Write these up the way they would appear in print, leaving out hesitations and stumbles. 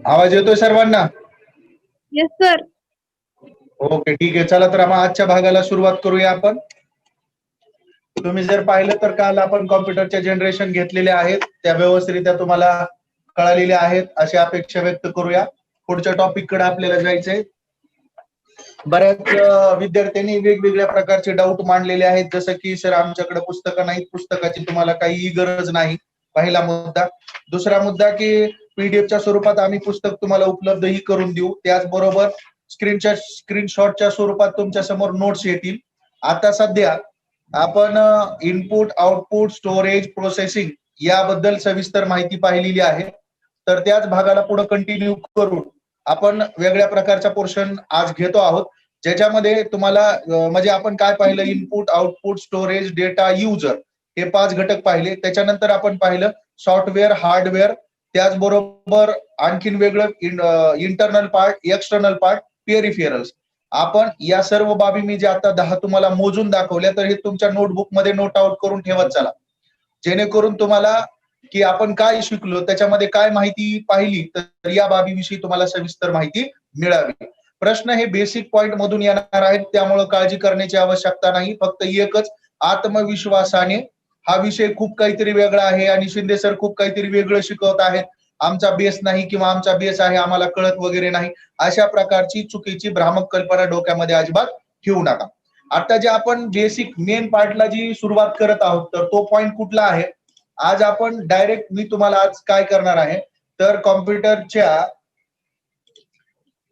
आवाज येतोय सर्वांना? Yes sir. ओके, ठीक आहे. चला तर मग आजच्या भागाला सुरुवात करूया आपण. तुम्ही जर पाहिलं तर काल आपण कॉम्प्युटरचे जनरेशन घेतलेले आहेत, त्या व्यवस्थितरित्या तुम्हाला कळालेल्या आहेत अशी अपेक्षा व्यक्त करूया. पुढच्या टॉपिक कडे आपल्याला जायचंय. बऱ्याच विद्यार्थ्यांनी वेगवेगळ्या प्रकारचे डाऊट मांडलेले आहेत, जसं की सर आमच्याकडे पुस्तकं नाहीत, पुस्तकाची तुम्हाला काहीही गरज नाही, पहिला मुद्दा. दुसरा मुद्दा की पीडीएफच्या स्वरूपात आम्ही पुस्तक तुम्हाला उपलब्धही करून देऊ, त्याचबरोबर स्क्रीनशॉटच्या स्वरूपात तुमच्या समोर नोट्स येतील. आता सध्या आपण इनपुट, आउटपुट, स्टोरेज, प्रोसेसिंग याबद्दल सविस्तर माहिती पाहिलेली आहे. तर त्याच भागाला पुढे कंटिन्यू करून आपण वेगळ्या प्रकारचा पोर्शन आज घेतो आहोत, ज्याच्यामध्ये तुम्हाला म्हणजे आपण काय पाहिलं, input, output, storage, data, user हे 5 घटक पाहिले. त्याच्यानंतर आपण पाहिलं सॉफ्टवेअर, हार्डवेअर, त्याचबरोबर आणखीन वेगळं internal part, external part, peripherals. आपण या सर्व बाबी मी जे आता 10 तुम्हाला मोजून दाखवल्या, तर हे तुमच्या नोटबुकमध्ये नोट आउट करून ठेवत चला, जेणेकरून तुम्हाला की आपण काय शिकलो, त्याच्यामध्ये काय माहिती पाहिली, तर या बाबीविषयी तुम्हाला सविस्तर माहिती मिळावी. प्रश्न हे बेसिक पॉइंट मधून येणार आहेत, त्यामुळे काळजी करण्याची आवश्यकता नाही. फक्त एकच, आत्मविश्वासाने हा विषय खूप काहीतरी वेगळा आहे आणि शिंदे सर खूप काहीतरी वेगळं शिकवत आहेत, आमचा बेस नाही किंवा आमचा बेस आहे, आम्हाला कळत वगैरे नाही, अशा प्रकारची चुकीची भ्रामक कल्पना डोक्यामध्ये अजिबात ठेवू नका. आता जे आपण बेसिक मेन पार्टला जी सुरुवात करत आहोत, तर तो पॉइंट कुठला आहे? आज आपण डायरेक्ट मी तुम्हाला आज काय करणार आहे, तर कॉम्प्युटरच्या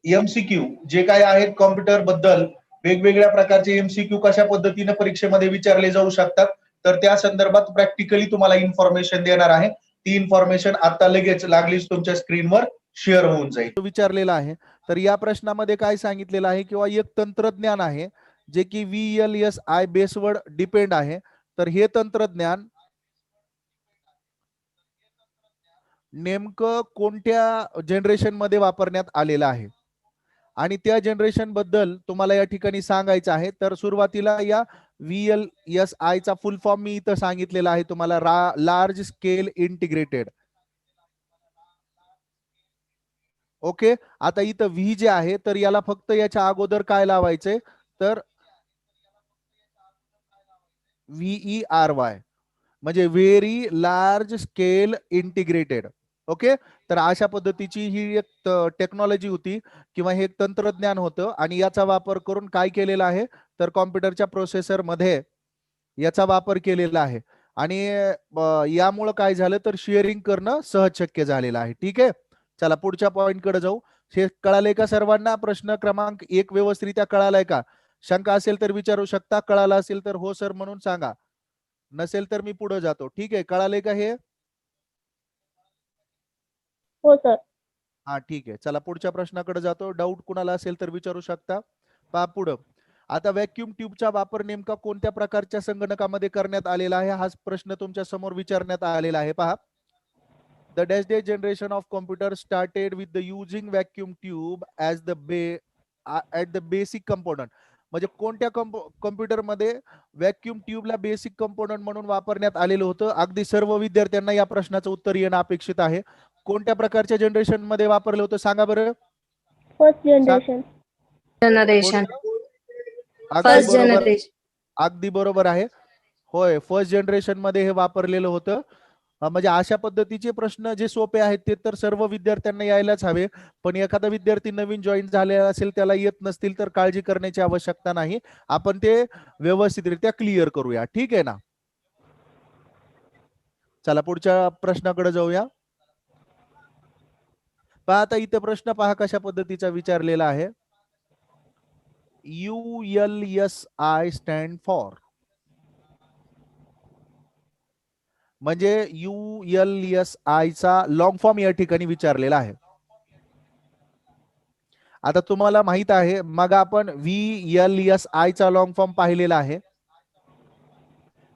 एमसीक्यू जे काय आहेत कॉम्प्युटर बद्दल, वेगवेगळ्या प्रकारचे एमसीक्यू कशा पद्धतीने परीक्षेमध्ये विचारले जाऊ शकतात, तर त्या संदर्भात प्रॅक्टिकली तुम्हाला इन्फॉर्मेशन देणार आहे. ती इन्फॉर्मेशन आता लगेच लागलीच तुमच्या स्क्रीनवर शेअर होऊन जाईल. विचारलेला आहे. तर या प्रश्नामध्ये काय सांगितलेलं आहे, किंवा एक तंत्रज्ञान आहे जे की VLSI बेसवर डिपेंड आहे. तर हे तंत्रज्ञान नेमकं कोणत्या जनरेशन मध्ये वापरण्यात आलेलं आहे आणि त्या जनरेशन बद्दल तुम्हाला या ठिकाणी सांगायचं आहे. तर सुरुवातीला या VLSI चा फुल फॉर्म मी इथं सांगितलेला आहे तुम्हाला, लार्ज स्केल इंटिग्रेटेड. ओके, आता इथं व्ही जे आहे, तर याला फक्त याच्या अगोदर काय लावायचंय, तर VERY म्हणजे very large scale integrated. Okay, तर अशा पद्धतीची ही एक टेक्नॉलॉजी होती किंवा हे एक तंत्रज्ञान होतं आणि याचा वापर करून काय केलेला आहे, तर कॉम्प्युटरच्या प्रोसेसर मध्ये याचा वापर केलेला आहे आणि यामुळे काय झालं, तर शेअरिंग करणं सहज शक्य झालेलं आहे. ठीक आहे, चला पुढच्या पॉइंट कडे जाऊ. हे कळाले का सर्वांना? प्रश्न क्रमांक 1 व्यवस्थितरित्या कळालाय का? शंका असेल तर विचारू शकता, कळाला असेल तर हो सर म्हणून सांगा, नसेल तर मी पुढे जातो. ठीक आहे, कळाले का हे? हो सर. हा ठीक आहे, चला पुढच्या प्रश्नाकडे जातो. डाऊट कुणाला असेल तर विचारू शकता. पहा पुढं. आता व्हॅक्यूम ट्यूबचा वापर नेमका कोणत्या प्रकारच्या संगणकामध्ये करण्यात आलेला आहे, हा प्रश्न तुमच्या समोर विचारण्यात आलेला आहे. पहा, the dash dash generation of computer started with the using vacuum tube as the at the basic component. म्हणजे कोणत्या कॉम्प्युटरमध्ये व्हॅक्यूम ट्यूबला बेसिक कंपोनंट म्हणून वापरण्यात आलेलं होतं? अगदी सर्व विद्यार्थ्यांना या प्रश्नाचं उत्तर येणं अपेक्षित आहे. कोणत्या प्रकारच्या जनरेशन मध्ये वापरलं होतं सांगा बरं? First generation. अगदी बरोबर आहे. होय, फर्स्ट जनरेशन मध्ये हे वापरलेलं होतं. म्हणजे अशा पद्धतीचे प्रश्न जे सोपे आहेत ते तर सर्व विद्यार्थ्यांना यायलाच हवे, पण एखादा विद्यार्थी नवीन जॉईन झालेला असेल, त्याला येत नसतील तर काळजी करण्याची आवश्यकता नाही, आपण ते व्यवस्थितरित्या क्लिअर करूया. ठीक आहे ना? चला पुढच्या प्रश्नाकडे जाऊया. पहा, आता इथे प्रश्न पहा कशा पद्धतीचा विचारलेला आहे. ULSI स्टँड फॉर, म्हणजे ULSI चा लॉंग फॉर्म या ठिकाणी विचारलेला आहे. आता तुम्हाला माहित आहे, मग आपण VLSI चा लॉंग फॉर्म पाहिलेला आहे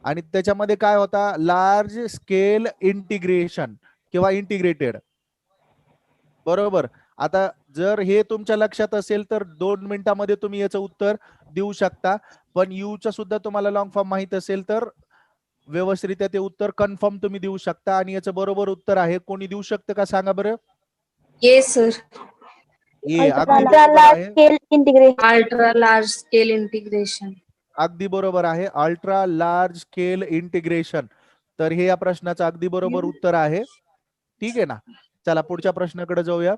आणि त्याच्यामध्ये काय होता, लार्ज स्केल इंटिग्रेशन किंवा इंटिग्रेटेड. बरोबर. आता जर हे तुमच्या लक्षात असेल तर 2 मिनिटांमध्ये तुम्ही याचं उत्तर देऊ शकता, पण यूचा सुद्धा तुम्हाला लॉंग फॉर्म माहित असेल तर व्यवस्थितरित्या ते उत्तर कन्फर्म तुम्ही देऊ शकता आणि याचं बरोबर उत्तर आहे. कोणी देऊ शकतं का सांगा बरं? Yes, sir. ए अगदी Ultra बरोबर large आहे. scale integration. Ultra large scale integration. अगदी बरोबर आहे. Ultra large scale integration. तर हे या प्रश्नाचं अगदी बरोबर उत्तर आहे. ठीक आहे ना. चला पुढच्या प्रश्नाकडे जाऊया.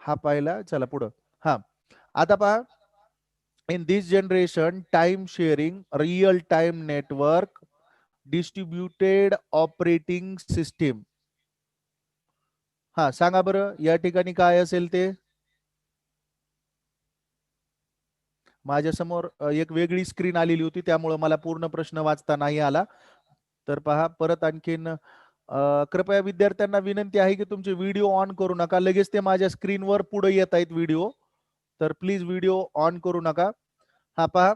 हा पाहिला. चला पुढं. हा आता पहा. In this generation time sharing real time network distributed operating system. हा सांगा बरं या ठिकाणी काय असेल ते. माझ्या समोर एक वेगळी स्क्रीन आलेली होती त्यामुळे मला पूर्ण प्रश्न वाचता नाही आला. तर पहा परत आणखीन कृपया विद्यार्थ्यांना विनंती आहे की तुमचे व्हिडिओ ऑन करू नका. लगेच ते माझ्या स्क्रीनवर पुढे येत आहेत व्हिडिओ. तर प्लीज व्हिडिओ ऑन करू नका. हा पहा.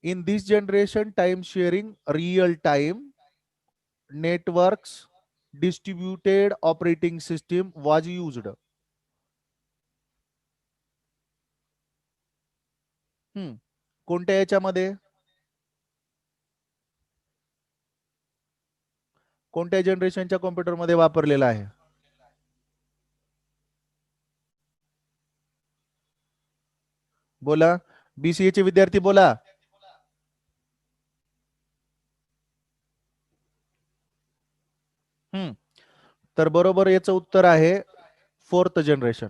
In this generation time sharing real time networks distributed operating system was used. कोणत्या याच्यामध्ये कोणत्या जनरेशनच्या कॉम्प्युटरमध्ये वापरलेला आहे. बोला बीसीए चे विद्यार्थी बोला. तर बरोबर याचं उत्तर आहे फोर्थ जनरेशन.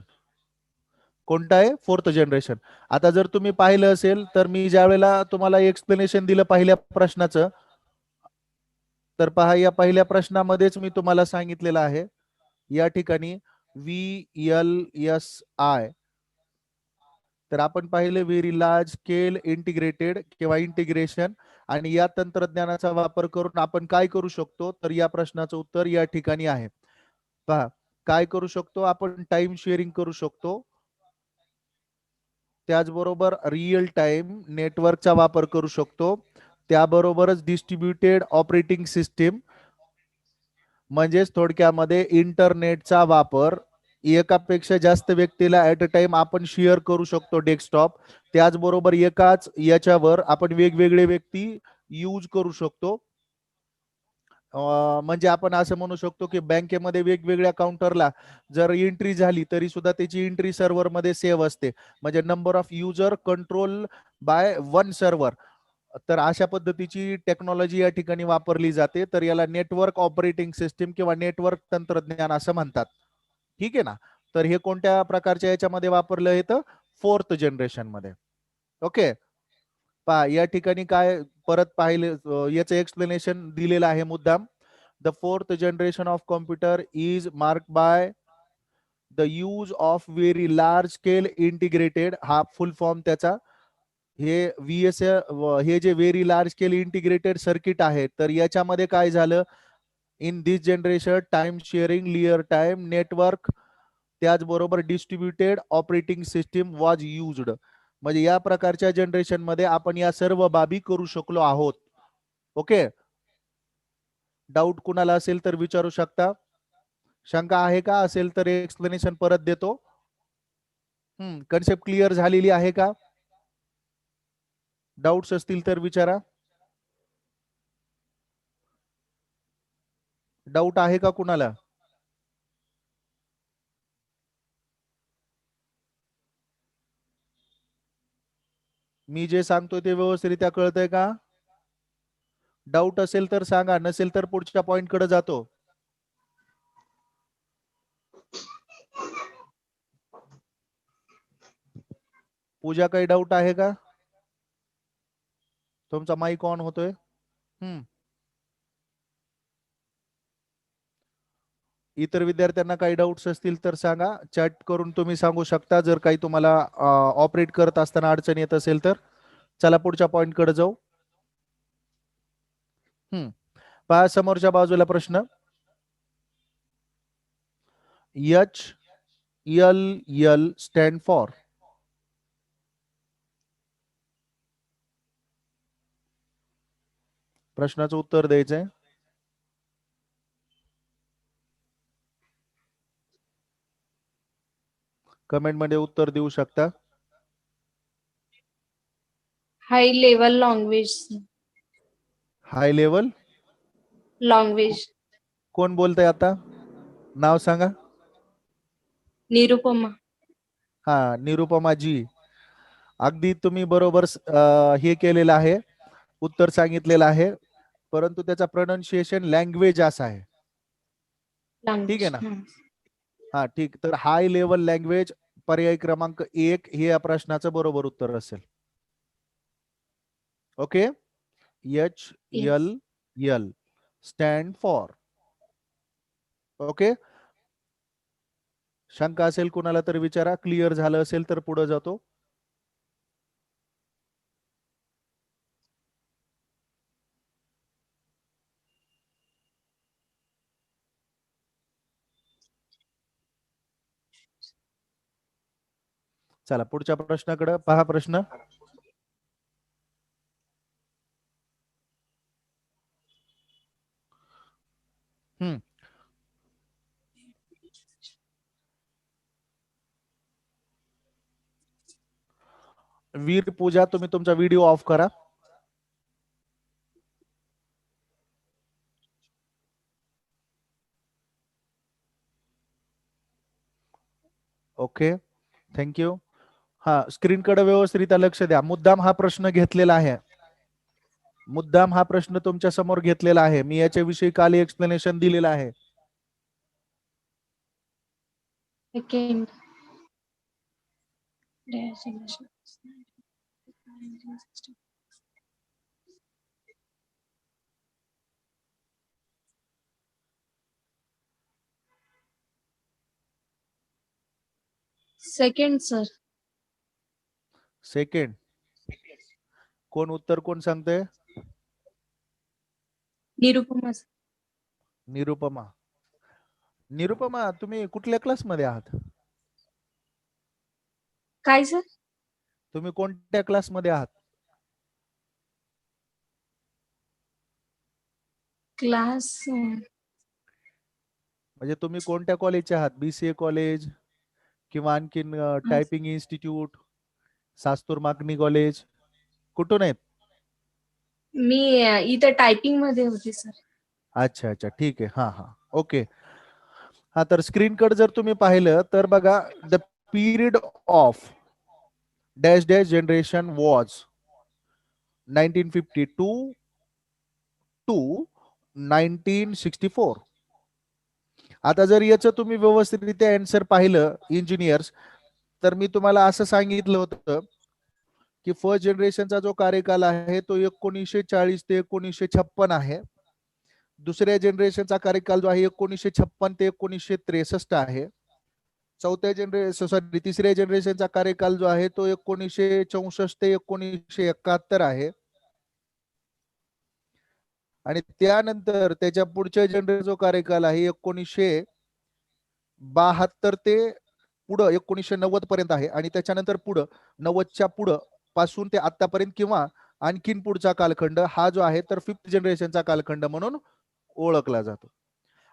कोणता आहे फोर्थ जनरेशन. आता जर तुम्ही पाहिलं असेल तर मी ज्या वेळेला तुम्हाला एक्सप्लेनेशन दिलं पहिल्या प्रश्नाचं तर पहा या पहिल्या प्रश्नामध्येच मी तुम्हाला सांगितलेलं आहे या ठिकाणी VLSI. तर आपण पाहिले व्हेरी लार्ज स्केल इंटिग्रेटेड किंवा इंटिग्रेशन आणि या तंत्रज्ञानाचा वापर करून आपण काय करू शकतो तर या प्रश्नाचं उत्तर या ठिकाणी आहे. पहा काय करू शकतो आपण टाइम शेअरिंग करू शकतो. त्याचबरोबर रिअल टाइम नेटवर्कचा वापर करू शकतो. त्याबरोबरच डिस्ट्रीब्युटेड ऑपरेटिंग सिस्टीम म्हणजेच थोडक्यामध्ये इंटरनेटचा वापर एकापेक्षा जास्त व्यक्तीला ऍट अ टाइम आपण शेअर करू शकतो डेस्कटॉप. त्याचबरोबर एकाच याच्यावर आपण वेगवेगळे व्यक्ती यूज करू शकतो. म्हणजे आपण असं म्हणू शकतो की बँकेमध्ये वेगवेगळ्या काउंटरला जर एंट्री झाली तरी सुद्धा त्याची एंट्री सर्व्हर मध्ये सेव्ह असते. म्हणजे number of user control by one server. तर अशा पद्धतीची टेक्नॉलॉजी या ठिकाणी वापरली जाते. तर याला नेटवर्क ऑपरेटिंग सिस्टीम किंवा नेटवर्क तंत्रज्ञान असं म्हणतात. ठीक आहे ना. तर हे कोणत्या प्रकारच्या याच्यामध्ये वापरलं येतं फोर्थ जनरेशन मध्ये. ओके पहा या ठिकाणी काय परत पाहिले याचं एक्सप्लेनेशन दिलेलं आहे मुद्दाम. The fourth generation of computer is mark by the use of very large scale integrated. हा फुल फॉर्म त्याचा. हे VS हे जे very large scale integrated circuit आहे तर याच्यामध्ये काय झालं in this generation time sharing real time network त्याचबरोबर distributed operating system was used. म्हणजे या प्रकारच्या जनरेशन मध्ये आपण या सर्व बाबी करू शकलो आहोत. ओके डाऊट कुणाला असेल तर विचारू शकता. शंका आहे का असेल तर एक्सप्लेनेशन परत देतो. कन्सेप्ट क्लिअर झालेली आहे का. डाऊट्स असतील तर विचारा. डाऊट आहे का कुणाला. मी जे सांगतोय ते व्यवस्थितरित्या कळतंय का. डाऊट असेल तर सांगा नसेल तर पुढच्या पॉइंट कडे जातो. पूजा काही डाऊट आहे का. तुमचा माईक ऑन होतोय. इतर विद्यार्थ्यांना काही डाऊट्स असतील तर सांगा. चॅट करून तुम्ही सांगू शकता जर काही तुम्हाला ऑपरेट करत असताना अडचण येत असेल तर. चला पुढच्या पॉइंट कडे जाऊ. पहा समोरच्या बाजूला प्रश्न. HLL stand for. प्रश्नाचं उत्तर द्यायचंय. कमेंट मध्ये उत्तर देऊ शकता. High level language. High level language. कोण बोलतंय आता? नाव सांगा. निरुपमा. हा, निरुपमा जी. अगदी तुम्ही बरोबर हे केलेलं आहे, उत्तर सांगितलेलं आहे, परंतु त्याचा प्रोनाउन्सिएशन लँग्वेज असा आहे. ठीक आहे लँग्वेज. ना? हा ठीक. तर हाय लेवल लँग्वेज पर्याय क्रमांक 1 हे या प्रश्नाचं बरोबर उत्तर असेल. Okay. HLL stand for. Okay. शंका असेल कुणाला तर विचारा. क्लिअर झालं असेल तर पुढे जातो. चला पुढच्या प्रश्नाकडे पहा. प्रश्न वीर पूजा, तुम्ही तुमचा व्हिडिओ ऑफ करा. Okay, thank you. हा, स्क्रीनकडे व्यवस्थित लक्ष द्या. मुद्दाम हा प्रश्न घेतलेला आहे. मुद्दाम हा प्रश्न तुमच्या समोर घेतलेला आहे. मी याच्याविषयी काल एक्सप्लेनेशन दिलेलं आहे. सेकंड. Second sir. सेकंड. कोण उत्तर कोण सांगते? निरुपमा. निरुपमा. निरुपमा, तुम्ही कुठल्या क्लास मध्ये आहात? काय सर? तुम्ही कोणत्या क्लास मध्ये आहात? क्लास. म्हणजे तुम्ही कोणत्या कॉलेजचे आहात? BCA कॉलेज किंवा आणखीन टायपिंग इन्स्टिट्यूट, सास्तूर मागणी कॉलेज, कुठून आहेत? मी इथं टायपिंग मध्ये होते सर. अच्छा अच्छा, ठीक आहे. हा हा, ओके. हा, तर स्क्रीनकडे जर तुम्ही पाहिलं तर बघा, the period of dash dash generation was 1952 to 1964. आता जर याचं तुम्ही व्यवस्थितरित्या आन्सर पाहिलं इंजिनियर्स, तर मी तुम्हाला असं सांगितलं होतं की फर्स्ट जनरेशनचा जो कार्यकाल आहे तो 1940 ते 1956 आहे. दुसऱ्या जनरेशनचा कार्यकाल जो आहे 1956 ते 1963 आहे. तिसऱ्या जनरेशनचा कार्यकाल जो आहे तो 1964 ते 1971 आहे. आणि त्यानंतर त्याच्या पुढच्या जनरेशन जो कार्यकाल आहे 1972 ते पुढं 1990 पर्यंत आहे. आणि त्याच्यानंतर पुढं 90च्या पुढं पासून ते आतापर्यंत किंवा आणखीन पुढचा कालखंड हा जो आहे तर फिफ्थ जनरेशनचा कालखंड म्हणून ओळखला जातो.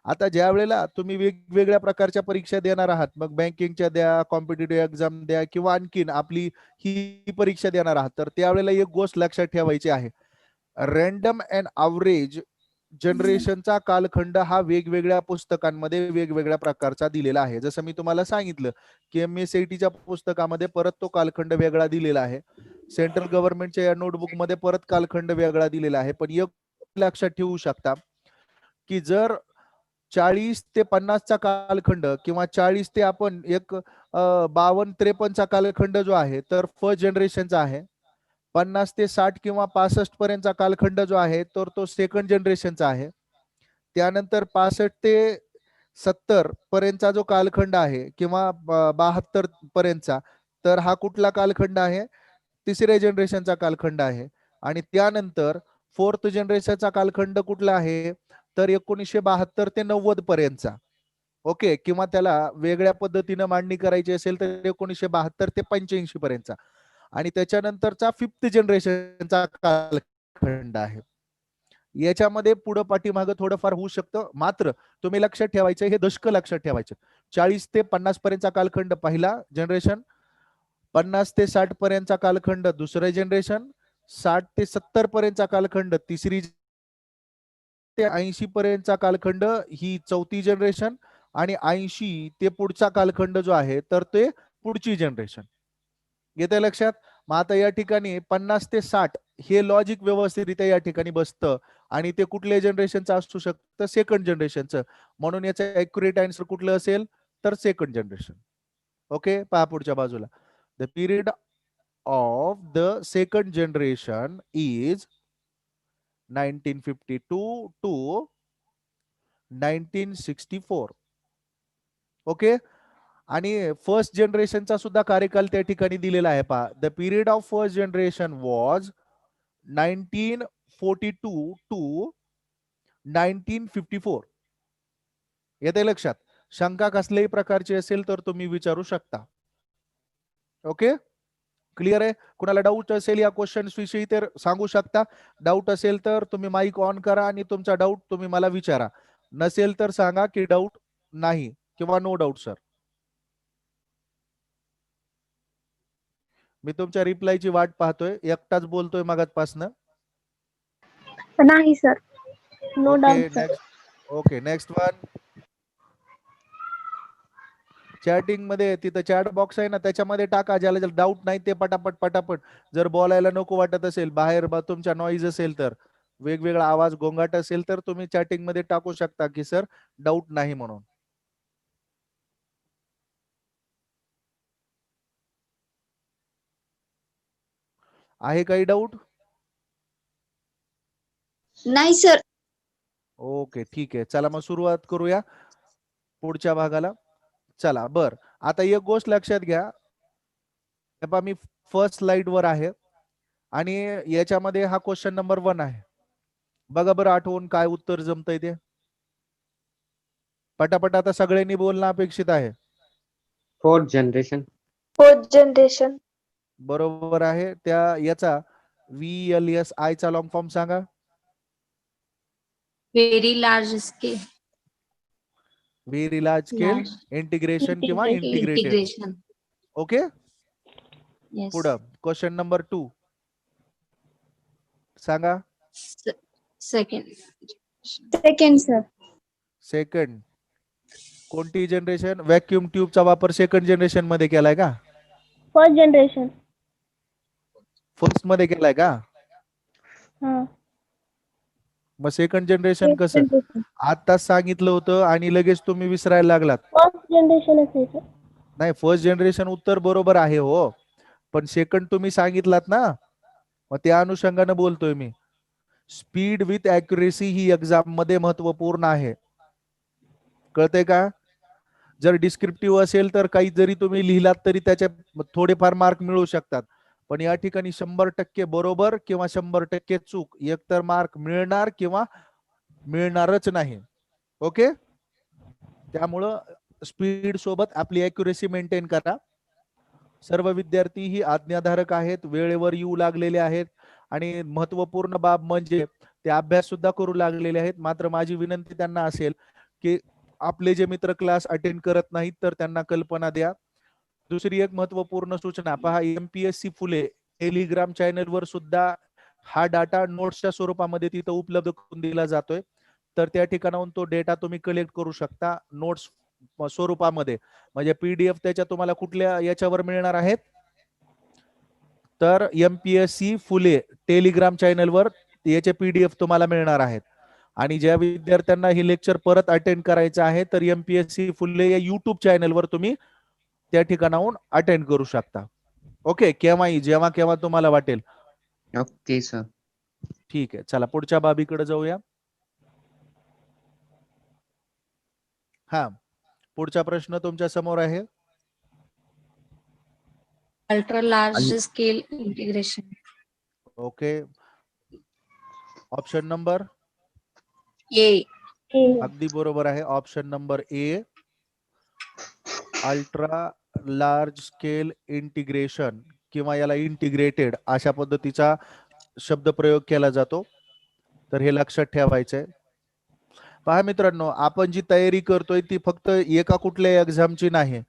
आता ज्या वेळेला तुम्ही वेगवेगळ्या प्रकारच्या परीक्षा देणार आहात, मग बँकिंगच्या द्या, कॉम्पिटिटिव्ह एक्झाम द्या किंवा आणखीन आपली ही परीक्षा देणार आहात, तर त्यावेळेला एक गोष्ट लक्षात ठेवायची आहे. रँडम अँड ॲव्हरेज जनरेशनचा कालखंड हा वेगवेगळ्या पुस्तकांमध्ये वेगवेगळ्या प्रकारचा दिलेला आहे. जसं मी तुम्हाला सांगितलं की MSATच्या पुस्तकामध्ये परत तो कालखंड वेगळा दिलेला आहे. सेंट्रल गव्हर्नमेंटच्या या नोटबुक मध्ये परत कालखंड वेगळा दिलेला आहे. पण एक लक्षात ठेवू शकता की जर 40 ते 50चा कालखंड किंवा 40 ते आपण एक 52-53चा कालखंड जो आहे तर फर्स्ट जनरेशनचा आहे. 50 ते 60 किंवा 65 पर्यंतचा कालखंड जो आहे तर तो सेकंड जनरेशनचा आहे. त्यानंतर 65 ते 70 पर्यंतचा जो कालखंड आहे किंवा 72 पर्यंतचा, तर हा कुठला कालखंड आहे? तिसऱ्या जनरेशनचा कालखंड आहे. आणि त्यानंतर फोर्थ जनरेशनचा कालखंड कुठला आहे? तर 1972 ते 90 पर्यंतचा. ओके, किंवा त्याला वेगळ्या पद्धतीने मांडणी करायची असेल तर 1972 ते 85 पर्यंतचा. आणि त्याच्यानंतरचा फिफ्थ जनरेशनचा कालखंड आहे. याच्यामध्ये पुढे पाठीमागे थोडंफार होऊ शकतं, मात्र तुम्ही लक्षात ठेवायचं हे दशक लक्षात ठेवायचं. 40 ते 50 पर्यंतचा कालखंड पहिला जनरेशन, 50 ते 60 पर्यंतचा कालखंड दुसरं जनरेशन, 60 ते 70 पर्यंतचा कालखंड तिसरी ते 80 पर्यंतचा कालखंड ही चौथी जनरेशन आणि 80 ते पुढचा कालखंड जो आहे तर ते पुढची जनरेशन. येते लक्षात? मग आता या ठिकाणी 50 ते 60 हे लॉजिक व्यवस्थितरित्या या ठिकाणी बसतं आणि ते कुठल्या जनरेशनचं असू शकतं? सेकंड जनरेशनचं. म्हणून याचं ॲक्युरेट आन्सर कुठलं असेल तर सेकंड जनरेशन. ओके, पहा पुढच्या बाजूला. The period of the second generation is 1952 to 1964. Okay, आणि फर्स्ट जनरेशनचा सुद्धा कार्यकाल त्या ठिकाणी दिलेला आहे. पहा, the period of first generation was 1942 to 1954. येते लक्षात? शंका कसल्याही प्रकारची असेल तर तुम्ही विचारू शकता. ओके, क्लिअर आहे? कुणाला डाऊट असेल या क्वेश्चन विषयी तर सांगू शकता. डाऊट असेल तर तुम्ही माईक ऑन करा आणि तुमचा डाऊट तुम्ही मला विचारा. नसेल तर सांगा की डाऊट नाही किंवा नो डाऊट सर. मी तुमच्या रिप्लायची वाट पाहतोय. एकटाच बोलतोय मगाचपासनं. नाही sir. No doubt sir. Okay, next one. Chatting मध्ये तिथं चॅट बॉक्स आहे ना, त्याच्यामध्ये टाका. ज्याला डाऊट नाही ते पटापट पटापट. जर बोलायला नको वाटत असेल, बाहेर तुमच्या नॉईज असेल तर, वेगवेगळा आवाज गोंगाट असेल तर तुम्ही चॅटिंग मध्ये टाकू शकता की सर डाऊट नाही म्हणून. आहे काही डाऊट? नाही सर. ओके, ठीक आहे. चला मग सुरुवात करूया पुढच्या भागाला. चला बर, आता एक गोष्ट लक्षात घ्या. मी फर्स्ट स्लाइड वर आहे आणि याच्यामध्ये हा क्वेश्चन नंबर 1 आहे. बघा बरं आठवून काय उत्तर जमतंय ते. पटापट आता सगळ्यांनी बोलणं अपेक्षित आहे. Fourth generation. Fourth generation. बरोबर आहे. त्या याचा VLSI चा लॉंग फॉर्म सांगा. Very large scale very large scale integration किंवा इंटिग्रेटेड. इंटिग्रेशन. Okay, yes. पुढं क्वेश्चन नंबर 2 सांगा. सेकंड. Second sir. सेकंड कोणती जनरेशन? व्हॅक्यूम ट्यूबचा वापर सेकंड जनरेशन मध्ये केलाय का? First generation. फर्स्ट मध्ये केलाय का? हा. मग सेकंड जनरेशन कसं? आताच सांगितलं होतं आणि लगेच तुम्ही विसरायला लागलात. फर्स्ट जनरेशनच आहे सर. नाही, फर्स्ट जनरेशन उत्तर बरोबर आहे हो, पण सेकंड तुम्ही सांगितलात ना, मग त्या अनुषंगाने बोलतोय मी. स्पीड विथ ॲक्युरेसी ही एक्झाम मध्ये महत्वपूर्ण आहे. कळतंय का? जर डिस्क्रिप्टिव्ह असेल तर काही जरी तुम्ही लिहिलात तरी त्याचे थोडेफार मार्क मिळू शकतात, पण या ठिकाणी 100% बरोबर किंवा 100% चूक, एकतर मार्क मिळणार किंवा मिळणारच नाही. ओके, त्यामुळं स्पीड सोबत आपली ॲक्युरेसी मेंटेन करा. सर्व विद्यार्थी ही आज्ञाधारक आहेत, वेळेवर येऊ लागलेले आहेत आणि महत्वपूर्ण बाब म्हणजे ते अभ्यास सुद्धा करू लागलेले आहेत. मात्र माझी विनंती त्यांना असेल की आपले जे मित्र क्लास अटेंड करत नाहीत तर त्यांना कल्पना द्या. दुसरी एक महत्वपूर्ण सूचना पहा, MPSC फुले टेलिग्राम चॅनल वर सुद्धा हा डाटा नोट्सच्या स्वरूपामध्ये तिथं उपलब्ध करून दिला जातोय. तर त्या ठिकाणाहून तो डेटा तुम्ही कलेक्ट करू शकता नोट्स स्वरूपामध्ये. म्हणजे PDF त्याच्या तुम्हाला कुठल्या याच्यावर मिळणार आहेत तर MPSC फुले टेलिग्राम चॅनलवर याचे PDF तुम्हाला मिळणार आहेत. आणि ज्या विद्यार्थ्यांना ही लेक्चर परत अटेंड करायचं आहे तर MPSC फुले या YouTube चॅनलवर तुम्ही त्या ठिकाणाहून अटेंड करू शकता. ओके, केव्हाही जेव्हा केव्हा तुम्हाला वाटेल. Okay sir. ठीक आहे, चला पुढच्या बाबीकडे जाऊया. हा, पुढचा प्रश्न तुमच्या समोर आहे. Ultra large scale integration. Okay, option number A. अगदी बरोबर आहे. Option number A, ultra large scale integration किंवा याला इंटिग्रेटेड अशा पद्धतीचा शब्द प्रयोग केला जातो. तर हे लक्षात ठेवायचंय. पहा मित्रांनो, आपण जी तयारी करतोय ती फक्त एका कुठल्या एक्झामची नाही,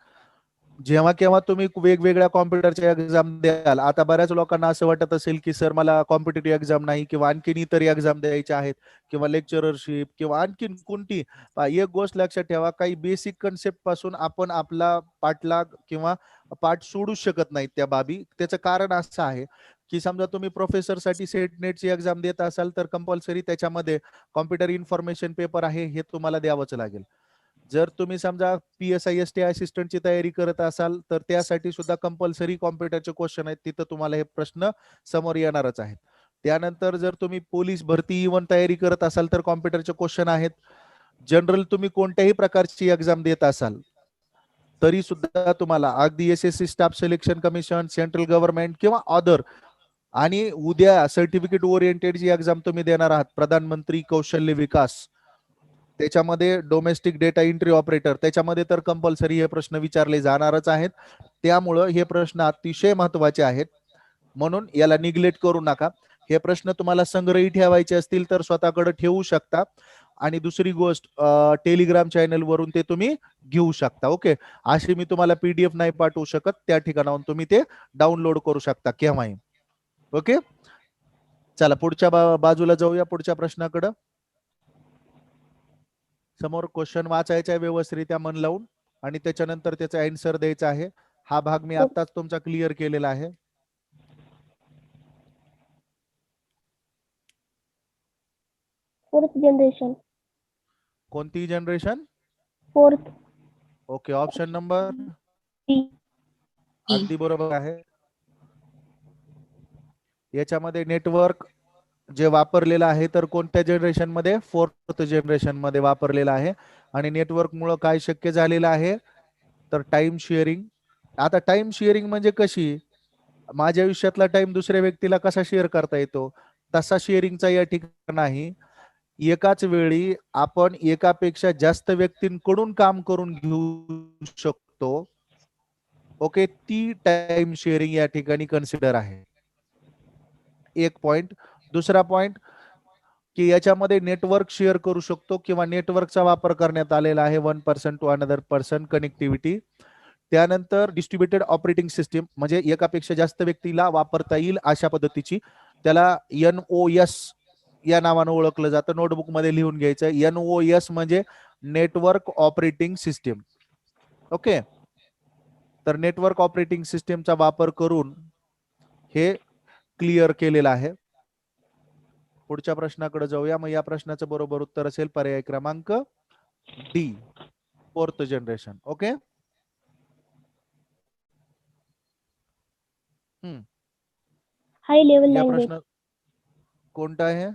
जेव्हा केव्हा तुम्ही वेगवेगळ्या कॉम्प्युटरच्या एक्झाम द्याल, आता बऱ्याच लोकांना असं वाटत असेल की सर मला कॉम्पिटेटिव्ह एक्झाम नाही किंवा आणखीन इतर एक्झाम द्यायच्या आहेत किंवा लेक्चररशिप किंवा आणखीन कोणती. एक गोष्ट लक्षात ठेवा, काही बेसिक कन्सेप्ट पासून आपण आपला पाठलाग किंवा पाठ सोडू शकत नाहीत त्या बाबी. त्याचं कारण असं आहे की समजा तुम्ही प्रोफेसरसाठी सेट नेटची एक्झाम देत असाल तर कंपल्सरी त्याच्यामध्ये कॉम्प्युटर इन्फॉर्मेशन पेपर आहे हे तुम्हाला द्यावंच लागेल. जर तुम्ही समजा PSI ST असिस्टंटची तयारी करत असाल तर त्यासाठी सुद्धा कंपल्सरी कॉम्प्युटरचे क्वेश्चन आहेत, तिथं तुम्हाला हे प्रश्न समोर येणारच आहेत. त्यानंतर जर तुम्ही पोलीस भरती इव्हन तयारी करत असाल तर कॉम्प्युटरचे क्वेश्चन आहेत. जनरल तुम्ही कोणत्याही प्रकारची एक्झाम देत असाल तरी सुद्धा तुम्हाला अगदी SSC staff selection commission, central government किंवा अदर, आणि उद्या सर्टिफिकेट ओरिएंटेड जी एक्झाम तुम्ही देणार आहात प्रधानमंत्री कौशल्य विकास, त्याच्यामध्ये डोमेस्टिक डेटा एंट्री ऑपरेटर, त्याच्यामध्ये तर कंपल्सरी हे प्रश्न विचारले जाणारच आहेत. त्यामुळं हे प्रश्न अतिशय महत्वाचे आहेत, म्हणून याला निग्लेक्ट करू नका. हे प्रश्न तुम्हाला संग्रही ठेवायचे असतील तर स्वतःकडे ठेवू शकता. आणि दुसरी गोष्ट, टेलिग्राम चॅनल वरून ते तुम्ही घेऊ शकता. ओके, अशी मी तुम्हाला PDF नाही पाठवू शकत, त्या ठिकाणाहून तुम्ही ते डाउनलोड करू शकता केव्हाही. ओके, चला पुढच्या बाजूला जाऊया, पुढच्या प्रश्नाकडे. समोर क्वेश्चन वाचायचा आहे व्यवस्थितरित्या मन लावून आणि त्याच्यानंतर त्याचा आन्सर द्यायचा आहे. हा भाग मी आताच तुमचा क्लिअर केलेला आहे. Fourth generation. कोणती generation? Fourth. Okay, option number D. अगदी बरोबर आहे. याच्यामध्ये नेटवर्क जे वापरलेलं आहे तर कोणत्या जनरेशन मध्ये? फोर्थ जनरेशन मध्ये वापरलेलं आहे. आणि नेटवर्क मुळे काय शक्य झालेलं आहे तर टाइम शेअरिंग. आता टाइम शेअरिंग म्हणजे कशी? माझ्या आयुष्यातला टाइम दुसऱ्या व्यक्तीला कसा शेअर करता येतो तसा शेअरिंगचा या ठिकाणी नाही. एकाच वेळी आपण एकापेक्षा जास्त व्यक्तींकडून काम करून घेऊ शकतो. ओके, ती टाइम शेअरिंग या ठिकाणी कन्सिडर आहे. एक पॉइंट. दुसरा पॉइंट की याच्यामध्ये नेटवर्क शेअर करू शकतो किंवा नेटवर्कचा वापर करण्यात आलेला आहे, one person to another person connectivity. त्यानंतर डिस्ट्रीब्युटेड ऑपरेटिंग सिस्टीम म्हणजे एकापेक्षा जास्त व्यक्तीला वापरता येईल अशा पद्धतीची, त्याला NOS या नावानं ओळखलं जातं. नोटबुक मध्ये लिहून घ्यायचं, NOS म्हणजे नेटवर्क ऑपरेटिंग सिस्टीम. ओके, तर नेटवर्क ऑपरेटिंग सिस्टीमचा वापर करून हे क्लिअर केलेलं आहे. पुढच्या प्रश्नाकडे जाऊया. मग या प्रश्नाचं बरोबर उत्तर असेल पर्याय क्रमांक D, फोर्थ जनरेशन. ओके, हाई लेवल या लँग्वेज. प्रश्न कोणता आहे?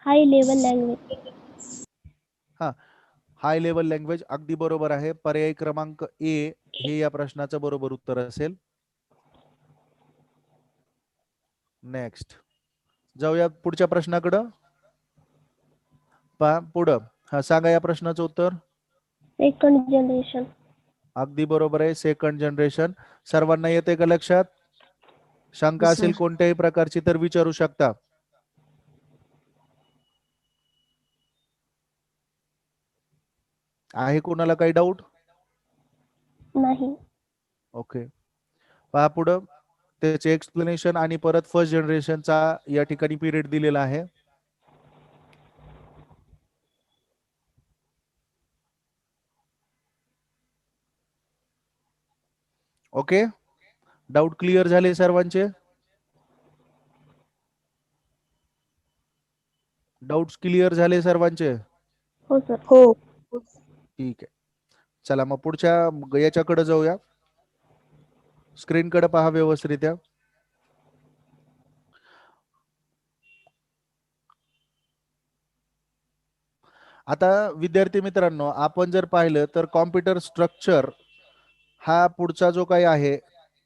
हाई लेवल लँग्वेज. हा, हाय लेवल लँग्वेज अगदी बरोबर आहे. पर्याय क्रमांक A हे या प्रश्नाचं बरोबर उत्तर असेल. नेक्स्ट जाऊया पुढच्या प्रश्नाकडं. पहा पुढं. हा, सांगा या प्रश्नाचं उत्तर. Second generation. अगदी बरोबर आहे, सेकंड जनरेशन. सर्वांना येते का लक्षात? शंका असेल कोणत्याही प्रकारची तर विचारू शकता. आहे कोणाला काही डाऊट? नाही. ओके, पहा पुढं. त्याचे एक्सप्लेनेशन आणि परत फर्स्ट जनरेशनचा या ठिकाणी पिरियड दिलेला आहे. ओके, डाऊट क्लिअर झाले सर्वांचे? डाऊट्स क्लिअर झाले सर्वांचे? हो सर. हो. ठीक आहे, चला मग पुढच्या याच्याकडे जाऊया. स्क्रीनकडे पहा व्यवस्थितरित्या. आता विद्यार्थी मित्रांनो, आपण जर पाहिलं तर कॉम्प्युटर स्ट्रक्चर हा पुढचा जो काही आहे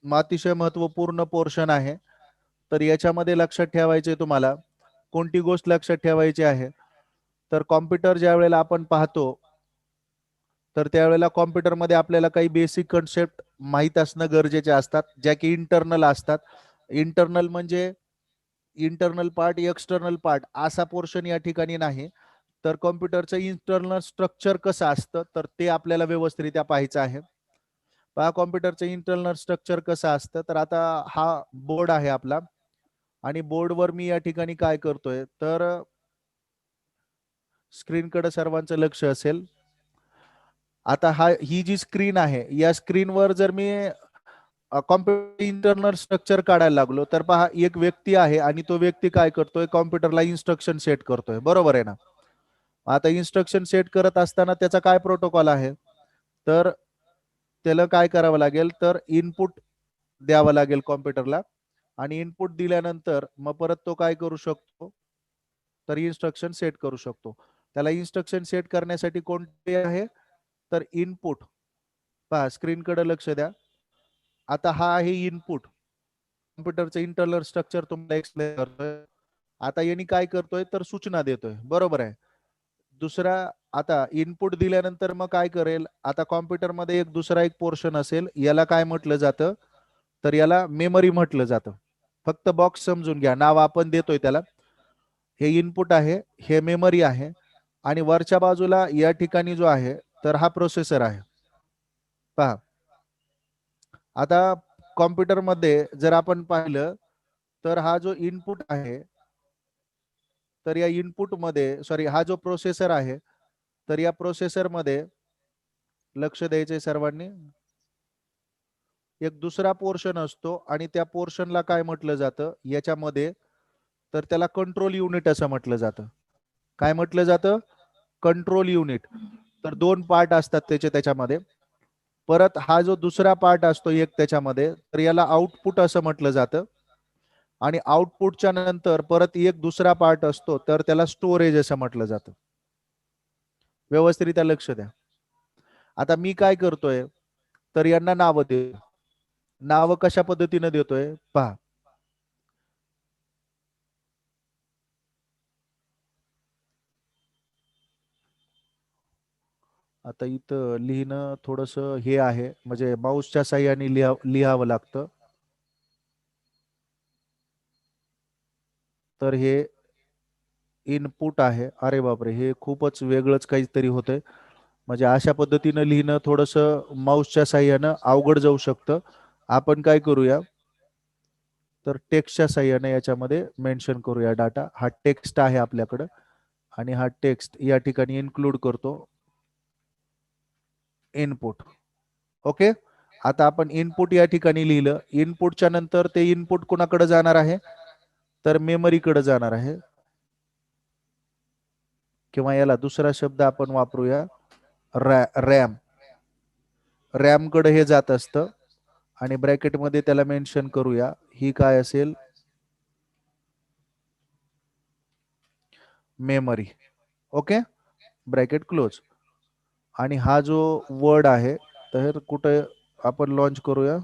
अतिशय महत्वपूर्ण पोर्शन आहे. तर याच्यामध्ये लक्षात ठेवायचे तुम्हाला कोणती गोष्ट लक्षात ठेवायची आहे तर कॉम्प्युटर ज्या वेळेला आपण पाहतो तर त्यावेळेला कॉम्प्युटरमध्ये आपल्याला काही बेसिक कन्सेप्ट माहीत असणं गरजेचे असतात, ज्या की इंटरनल असतात. इंटरनल म्हणजे इंटरनल पार्ट, एक्सटर्नल पार्ट असा पोर्शन या ठिकाणी नाही. तर कॉम्प्युटरचं इंटरनल स्ट्रक्चर कसं असतं तर ते आपल्याला व्यवस्थितरित्या पाहायचं आहे. पहा कॉम्प्युटरचं इंटरनल स्ट्रक्चर कसं असतं. तर आता हा बोर्ड आहे आपला आणि बोर्डवर मी या ठिकाणी काय करतोय, तर स्क्रीनकडे सर्वांचं लक्ष असेल. आता ही जी स्क्रीन आहे, या स्क्रीनवर जर मी कॉम्प्युटर इंटरनल स्ट्रक्चर काढायला लागलो, तर पहा एक व्यक्ती आहे आणि तो व्यक्ती काय करतोय, कॉम्प्युटरला इन्स्ट्रक्शन सेट करतोय. बरोबर आहे ना? आता इन्स्ट्रक्शन सेट करत असताना त्याचा काय प्रोटोकॉल आहे, तर त्याला काय करावं लागेल, तर इनपुट द्यावं लागेल कॉम्प्युटरला आणि इनपुट दिल्यानंतर मग परत तो काय करू शकतो, तर इन्स्ट्रक्शन सेट करू शकतो. त्याला इन्स्ट्रक्शन सेट करण्यासाठी कोणते आहे, तर इनपुट. पहा स्क्रीनकडे लक्ष द्या. आता हा आहे इनपुट. कॉम्प्युटरचं इंटरनल स्ट्रक्चर तुम्हाला एक्सप्लेन करतोय. आता यांनी काय करतोय, तर सूचना देतोय. बरोबर आहे. दुसरा, आता इनपुट दिल्यानंतर मग काय करेल, आता कॉम्प्युटरमध्ये एक दुसरा एक पोर्शन असेल, याला काय म्हटलं जातं, तर याला मेमरी म्हटलं जातं. फक्त बॉक्स समजून घ्या, नाव आपण देतोय त्याला. हे इनपुट आहे, हे मेमरी आहे आणि वरच्या बाजूला या ठिकाणी जो आहे, तर हा प्रोसेसर आहे. पहा आता कॉम्प्युटरमध्ये जर आपण पाहिलं, तर हा जो इनपुट आहे, तर या इनपुट मध्ये सॉरी हा जो प्रोसेसर आहे, तर या प्रोसेसर मध्ये लक्ष द्यायचंय सर्वांनी. एक दुसरा पोर्शन असतो आणि त्या पोर्शनला काय म्हटलं जातं याच्यामध्ये, तर त्याला कंट्रोल युनिट असं म्हटलं जातं. काय म्हटलं जातं, कंट्रोल युनिट. तर दोन पार्ट असतात त्याच्यामध्ये. परत हा जो दुसरा पार्ट असतो एक त्याच्यामध्ये, तर याला आउटपुट असं म्हटलं जातं आणि आउटपुटच्या नंतर परत एक दुसरा पार्ट असतो, तर त्याला स्टोरेज असं म्हटलं जातं. व्यवस्थितरित्या लक्ष द्या. आता मी काय करतोय, तर यांना नावं देतो. नावं कशा पद्धतीने देतोय पहा. आता इथं लिहिणं थोडस हे आहे, म्हणजे माऊसच्या साह्याने लिहावं लागतं. तर हे इनपुट आहे. अरे बापरे, हे खूपच वेगळंच काहीतरी होतंय. म्हणजे अशा पद्धतीनं लिहिणं थोडस माऊसच्या साह्यानं अवघड जाऊ शकतं. आपण काय करूया, तर टेक्स्टच्या साह्याने याच्यामध्ये मेन्शन करूया डाटा. हा टेक्स्ट आहे आपल्याकडं आणि हा टेक्स्ट या ठिकाणी इन्क्लूड करतो इनपुट. ओके. आता आपण इनपुट या ठिकाणी लिहिलं. इनपुटच्या नंतर ते इनपुट कोणाकडे जाणार आहे, तर मेमरीकडे जाणार आहे. किंवा याला दुसरा शब्द आपण वापरूया, रॅम. रॅम कडे हे जात असतं आणि ब्रॅकेटमध्ये त्याला मेन्शन करूया, ही काय असेल, मेमरी. Okay, bracket close. आणि हा जो वर्ड आहे, तर कुठे आपण लॉन्च करूया,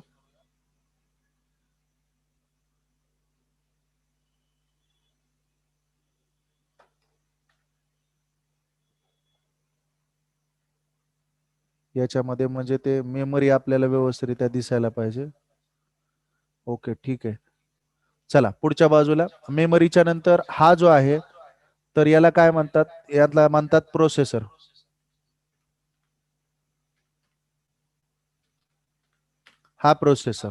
याच्यामध्ये, म्हणजे ते मेमरी आपल्याला व्यवस्थितरित्या दिसायला पाहिजे. ओके ठीक आहे. चला पुढच्या बाजूला, मेमरीच्या नंतर हा जो आहे, तर याला काय म्हणतात, याला म्हणतात प्रोसेसर. हा प्रोसेसर.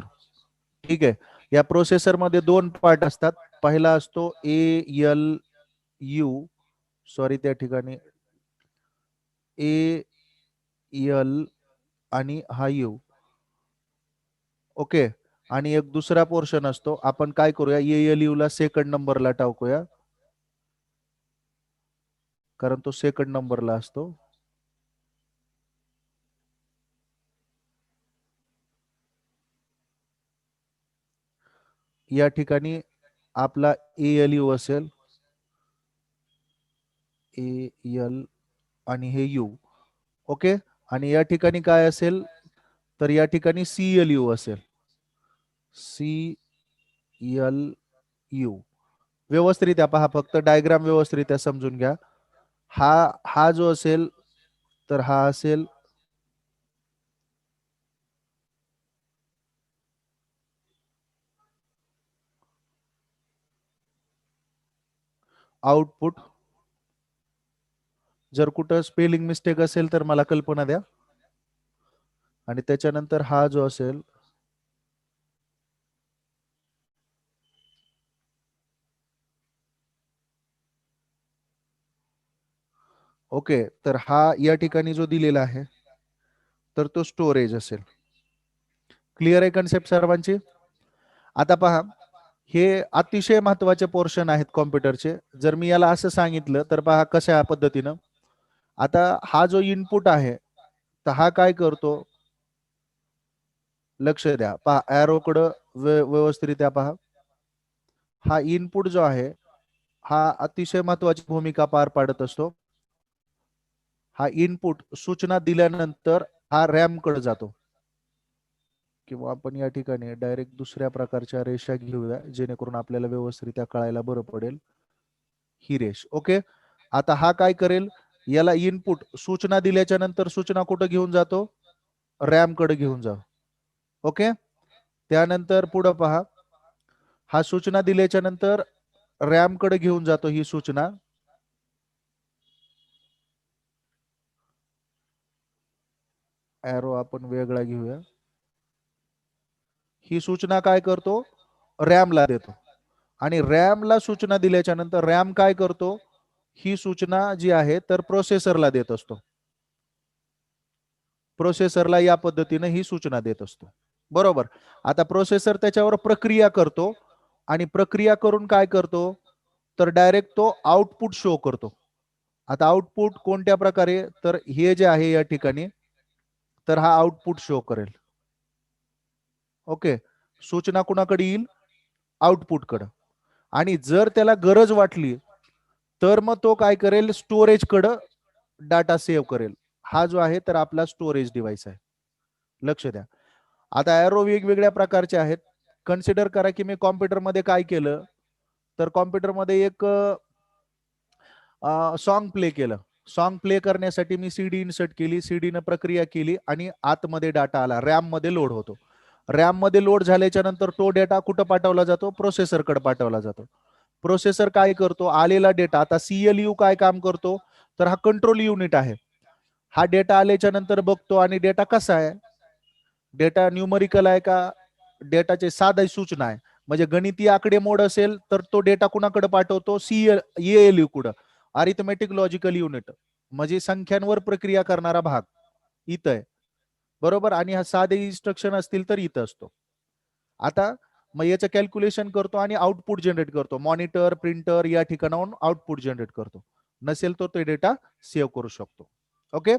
ठीक आहे. या प्रोसेसर मध्ये दोन पार्ट असतात. पहिला असतो ALU, सॉरी त्या ठिकाणी AL आणि हा U. ओके. आणि एक दुसरा पोर्शन असतो, आपण काय करूया, ALU ला सेकंड नंबरला टाकूया, कारण तो सेकंड नंबरला असतो. या ठिकाणी आपला ALU असेल, AL आणि हे U. ओके. आणि या ठिकाणी काय असेल, तर या ठिकाणी CLU असेल, CLU. व्यवस्थितरित्या पहा, फक्त डायग्राम व्यवस्थितरित्या समजून घ्या. हा जो असेल, तर हा असेल आउटपुट. जर कुठं स्पेलिंग मिस्टेक असेल तर मला कल्पना द्या. आणि त्याच्यानंतर हा जो असेल ओके, तर हा या ठिकाणी जो दिलेला आहे तर तो स्टोरेज असेल. क्लिअर आहे कन्सेप्ट सर्वांची? आता पहा, हे अतिशय महत्वाचे पोर्शन आहेत कॉम्प्युटरचे. जर मी याला असं सांगितलं तर पहा कशा पद्धतीनं, आता हा जो इनपुट आहे तर हा काय करतो, लक्ष द्या, पहा ॲरोकडं व्यवस्थितरित्या पहा. हा इनपुट जो आहे हा अतिशय महत्वाची भूमिका पार पाडत असतो. हा इनपुट सूचना दिल्यानंतर हा रॅम कडे जातो, किंवा आपण या ठिकाणी डायरेक्ट दुसऱ्या प्रकारच्या रेषा घेऊया जेणेकरून आपल्याला व्यवस्थितरित्या कळायला बरं पडेल. ही रेष. ओके, आता हा काय करेल, याला इनपुट सूचना दिल्याच्या नंतर सूचना कुठं घेऊन जातो, रॅम कडे घेऊन जाऊ. ओके, त्यानंतर पुढे पहा, हा सूचना दिल्याच्या नंतर रॅम कडे घेऊन जातो ही सूचना. एरो आपण वेगळा घेऊया. ही सूचना काय करतो, रॅमला देतो, आणि रॅमला सूचना दिल्याच्या नंतर रॅम काय करतो, ही सूचना जी आहे तर प्रोसेसरला देत असतो. प्रोसेसरला या पद्धतीने ही सूचना देत असतो. बरोबर. आता प्रोसेसर त्याच्यावर प्रक्रिया करतो, आणि प्रक्रिया करून काय करतो, तर डायरेक्ट तो आउटपुट शो करतो. आता आउटपुट कोणत्या प्रकारे, तर हे जे आहे या ठिकाणी, तर हा आउटपुट शो करेल. ओके, सूचना कुणाकडे येईल, आउटपुट कडे. आणि जर त्याला गरज वाटली तर मग तो काय करेल, स्टोरेज कडे डाटा सेव्ह करेल. हा जो आहे तर आपला स्टोरेज डिव्हाइस आहे. लक्ष द्या. आता एरो वेगवेगळ्या प्रकारचे आहेत. कन्सिडर करा की मी कॉम्प्युटर मध्ये काय केलं, तर कॉम्प्युटर मध्ये एक सॉन्ग प्ले केलं. सॉन्ग प्ले करण्यासाठी मी सीडी इन्सर्ट केली, सीडीनं प्रक्रिया केली आणि आतमध्ये डाटा आला, रॅम मध्ये लोड होतो. रॅम मध्ये लोड झाल्याच्या नंतर तो डेटा कुठं पाठवला जातो, प्रोसेसरकडे पाठवला जातो. प्रोसेसर काय करतो, आलेला डेटा, आता सीएलयू काय काम करतो, तर हा कंट्रोल युनिट आहे. हा डेटा आल्याच्या नंतर बघतो, आणि डेटा कसा आहे, डेटा न्यूमरिकल आहे का, डेटाचे साधी सूचना आहे, म्हणजे गणितीय आकडे मोड असेल तर तो डेटा कुणाकडे पाठवतो, एएलयू कडे, अरिथमेटिक लॉजिकल युनिट, म्हणजे संख्यांवर प्रक्रिया करणारा भाग इथं आहे. बरोबर. आणि हा साधे इन्स्ट्रक्शन असतील तर इथं असतो. आता मग याचं कॅल्क्युलेशन करतो आणि आउटपुट जनरेट करतो. मॉनिटर, प्रिंटर या ठिकाणाहून आउटपुट जनरेट करतो. नसेल तर तो डेटा सेव्ह करू शकतो. ओके,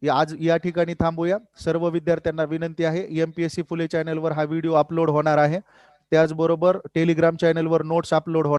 आज या ठिकाणी थांबूया. सर्व विद्यार्थ्यांना विनंती आहे, एमपीएससी फुले चॅनलवर हा व्हिडिओ अपलोड होणार आहे. त्याचबरोबर टेलिग्राम चॅनलवर नोट्स अपलोड होणार.